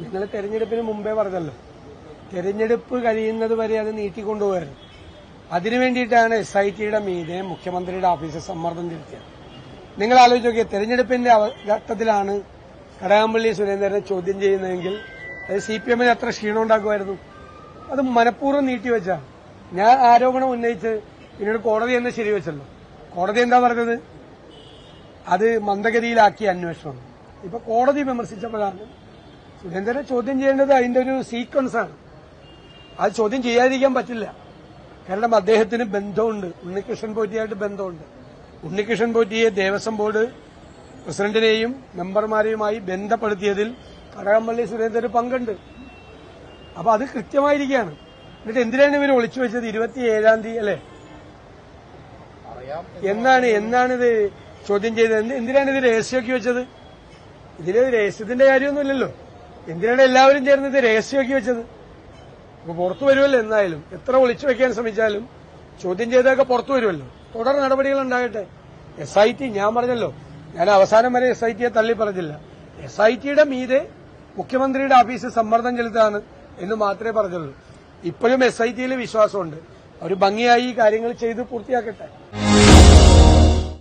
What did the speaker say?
നിങ്ങൾ തെരഞ്ഞെടുപ്പിന് മുമ്പേ പറഞ്ഞല്ലോ, തെരഞ്ഞെടുപ്പ് കഴിയുന്നത് വരെ അത് നീട്ടിക്കൊണ്ടുപോകരുത്. അതിനുവേണ്ടിയിട്ടാണ് SITയുടെ മീതെ മുഖ്യമന്ത്രിയുടെ ഓഫീസിൽ സമ്മർദ്ദം ചെലുത്തിയത്. നിങ്ങൾ ആലോചിച്ച് നോക്കിയ തെരഞ്ഞെടുപ്പിന്റെ ഘട്ടത്തിലാണ് കടകംപള്ളി സുരേന്ദ്രനെ ചോദ്യം ചെയ്യുന്നതെങ്കിൽ അത് CPMന് എത്ര ക്ഷീണം ഉണ്ടാക്കുമായിരുന്നു. അത് മനഃപൂർവ്വം നീട്ടിവെച്ചാണ്. ഞാൻ ആരോപണം ഉന്നയിച്ച് പിന്നീട് കോടതി എന്ന് ശരിവെച്ചല്ലോ. കോടതി എന്താ പറഞ്ഞത്? അത് മന്ദഗതിയിലാക്കിയ അന്വേഷണം. ഇപ്പൊ കോടതി വിമർശിച്ചപ്പോഴാണ് സുരേന്ദ്രനെ ചോദ്യം ചെയ്യേണ്ടത് അതിന്റെ ഒരു സീക്വൻസാണ്. അത് ചോദ്യം ചെയ്യാതിരിക്കാൻ പറ്റില്ല. കാരണം അദ്ദേഹത്തിന് ബന്ധമുണ്ട്, ഉണ്ണികൃഷ്ണൻ പോറ്റിയായിട്ട് ബന്ധമുണ്ട്. ഉണ്ണികൃഷ്ണൻ പോറ്റിയെ ദേവസ്വം ബോർഡ് പ്രസിഡന്റിനെയും മെമ്പർമാരെയുമായി ബന്ധപ്പെടുത്തിയതിൽ കടകംപള്ളി സുരേന്ദ്രന് പങ്കുണ്ട്. അപ്പൊ അത് കൃത്യമായിരിക്കുകയാണ്. എന്നിട്ട് എന്തിനാണ് ഇവർ ഒളിച്ചു വെച്ചത്? 27-ാം തീയതി അല്ലെ എന്നാണിത് ചോദ്യം ചെയ്തത്? എന്തിനാണ് ഇത് രഹസ്യമാക്കി വെച്ചത്? ഇതില് രഹസ്യത്തിന്റെ കാര്യമൊന്നുമില്ലല്ലോ. എന്തിനാണ് എല്ലാവരും ചേർന്ന് ഇത് രഹസ്യമാക്കി വെച്ചത്? അപ്പൊ പുറത്തു വരുമല്ലോ. എന്തായാലും എത്ര ഒളിച്ചു വെക്കാൻ ശ്രമിച്ചാലും ചോദ്യം ചെയ്തൊക്കെ പുറത്തു വരുമല്ലോ. തുടർ നടപടികൾ ഉണ്ടാകട്ടെ. SIT ഞാൻ പറഞ്ഞല്ലോ, ഞാൻ അവസാനം വരെ SITയെ തള്ളി പറഞ്ഞില്ല. SITയുടെ മീതെ മുഖ്യമന്ത്രിയുടെ ഓഫീസിൽ സമ്മർദ്ദം ചെലുത്താണ് എന്ന് മാത്രമേ പറഞ്ഞുള്ളൂ. ഇപ്പോഴും SITയിൽ വിശ്വാസമുണ്ട്. അവർ ഭംഗിയായി കാര്യങ്ങൾ ചെയ്ത് പൂർത്തിയാക്കട്ടെ.